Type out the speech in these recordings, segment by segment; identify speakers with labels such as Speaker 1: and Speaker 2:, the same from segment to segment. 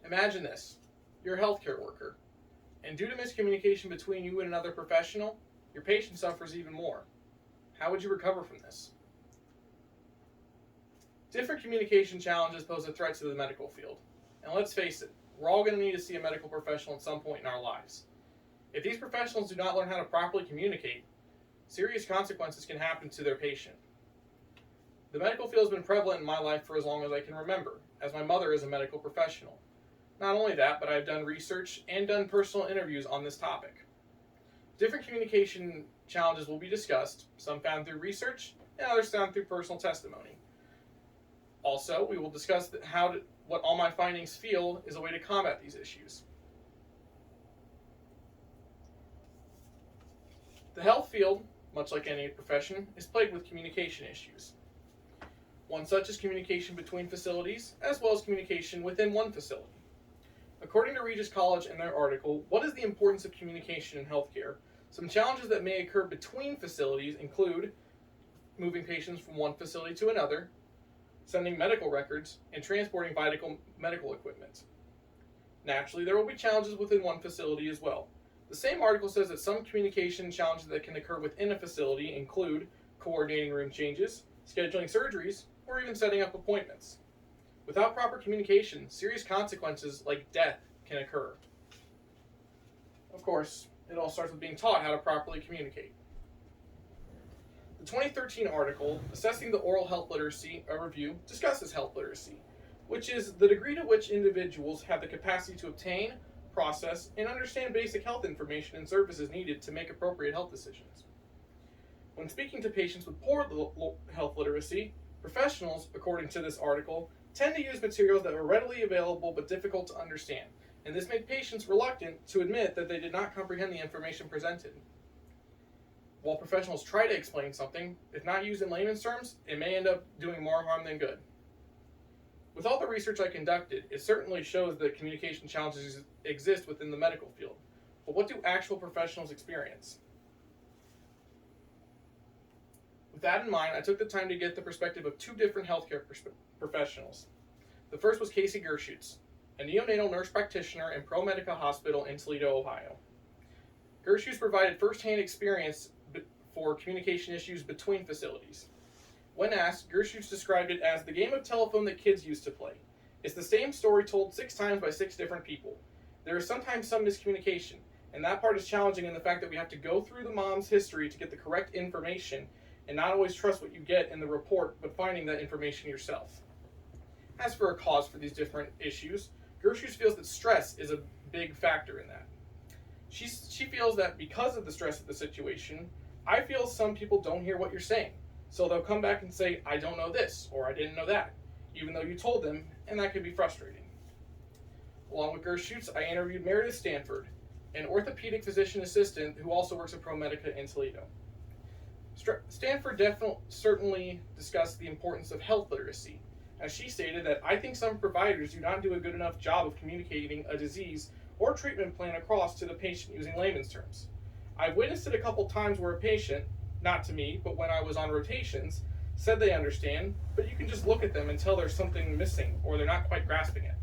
Speaker 1: Imagine this. You're a healthcare worker, and due to miscommunication between you and another professional, your patient suffers even more. How would you recover from this? Different communication challenges pose a threat to the medical field. And let's face it, we're all going to need to see a medical professional at some point in our lives. If these professionals do not learn how to properly communicate, serious consequences can happen to their patient. The medical field has been prevalent in my life for as long as I can remember, as my mother is a medical professional. Not only that, but I've done research and done personal interviews on this topic. Different communication challenges will be discussed, some found through research and others found through personal testimony. Also, we will discuss what all my findings feel is a way to combat these issues. The health field, much like any profession, is plagued with communication issues. One such is communication between facilities, as well as communication within one facility. According to Regis College in their article, What is the Importance of Communication in Healthcare? Some challenges that may occur between facilities include moving patients from one facility to another, sending medical records, and transporting vital medical equipment. Naturally, there will be challenges within one facility as well. The same article says that some communication challenges that can occur within a facility include coordinating room changes, scheduling surgeries, or even setting up appointments. Without proper communication, serious consequences like death can occur. Of course, it all starts with being taught how to properly communicate. The 2013 article, Assessing the Oral Health Literacy, a review, discusses health literacy, which is the degree to which individuals have the capacity to obtain, process, and understand basic health information and services needed to make appropriate health decisions. When speaking to patients with poor health literacy, professionals, according to this article, tend to use materials that are readily available but difficult to understand, and this made patients reluctant to admit that they did not comprehend the information presented. While professionals try to explain something, if not used in layman's terms, it may end up doing more harm than good. With all the research I conducted, it certainly shows that communication challenges exist within the medical field. But what do actual professionals experience? With that in mind, I took the time to get the perspective of two different healthcare professionals. The first was Casey Gershutz, a neonatal nurse practitioner in ProMedica Hospital in Toledo, Ohio. Gershutz provided first-hand experience for communication issues between facilities. When asked, Gershutz described it as the game of telephone that kids used to play. It's the same story told 6 times by 6 different people. There is sometimes some miscommunication, and that part is challenging in the fact that we have to go through the mom's history to get the correct information and not always trust what you get in the report, but finding that information yourself. As for a cause for these different issues, Gershutz feels that stress is a big factor in that. She feels that because of the stress of the situation, I feel some people don't hear what you're saying. So they'll come back and say, I don't know this, or I didn't know that, even though you told them, and that could be frustrating. Along with Gershutz, I interviewed Meredith Stanford, an orthopedic physician assistant who also works at ProMedica in Toledo. Stanford certainly discussed the importance of health literacy, as she stated that I think some providers do not do a good enough job of communicating a disease or treatment plan across to the patient using layman's terms. I've witnessed it a couple times where a patient, not to me, but when I was on rotations, said they understand, but you can just look at them and tell there's something missing or they're not quite grasping it.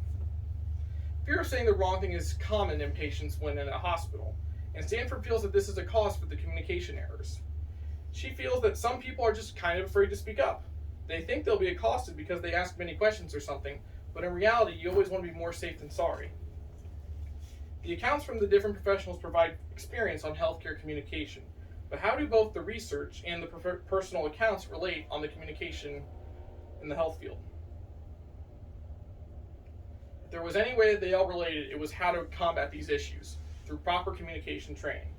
Speaker 1: Fear of saying the wrong thing is common in patients when in a hospital, and Stanford feels that this is a cause for the communication errors. She feels that some people are just kind of afraid to speak up. They think they'll be accosted because they ask many questions or something, but in reality, you always want to be more safe than sorry. The accounts from the different professionals provide experience on healthcare communication, but how do both the research and the personal accounts relate on the communication in the health field? If there was any way that they all related, it was how to combat these issues through proper communication training.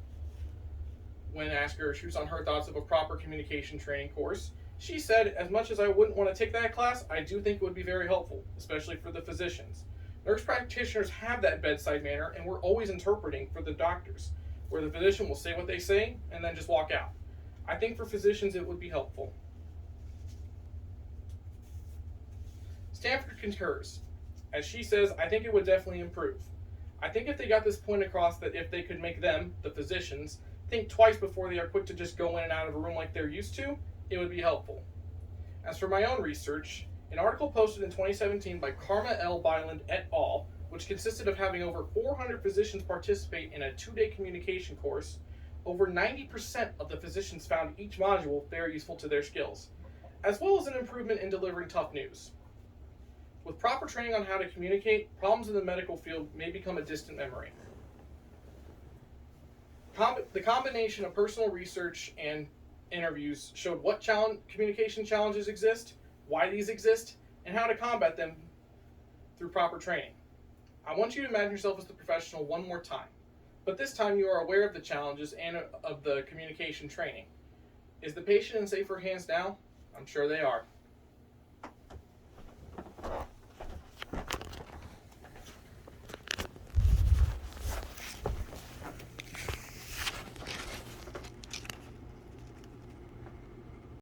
Speaker 1: When asked Gershutz on her thoughts of a proper communication training course, she said, as much as I wouldn't want to take that class, I do think it would be very helpful, especially for the physicians. Nurse practitioners have that bedside manner, and we're always interpreting for the doctors, where the physician will say what they say and then just walk out. I think for physicians it would be helpful. Stanford concurs. As she says, I think it would definitely improve. I think if they got this point across that if they could make them, the physicians, think twice before they are quick to just go in and out of a room like they're used to, it would be helpful. As for my own research, an article posted in 2017 by Karma L. Byland et al. which consisted of having over 400 physicians participate in a 2-day communication course. Over 90% of the physicians found each module very useful to their skills, as well as an improvement in delivering tough news. With proper training on how to communicate, problems in the medical field may become a distant memory. The combination of personal research and interviews showed what communication challenges exist, why these exist, and how to combat them through proper training. I want you to imagine yourself as the professional one more time, but this time you are aware of the challenges and of the communication training. Is the patient in safer hands now? I'm sure they are.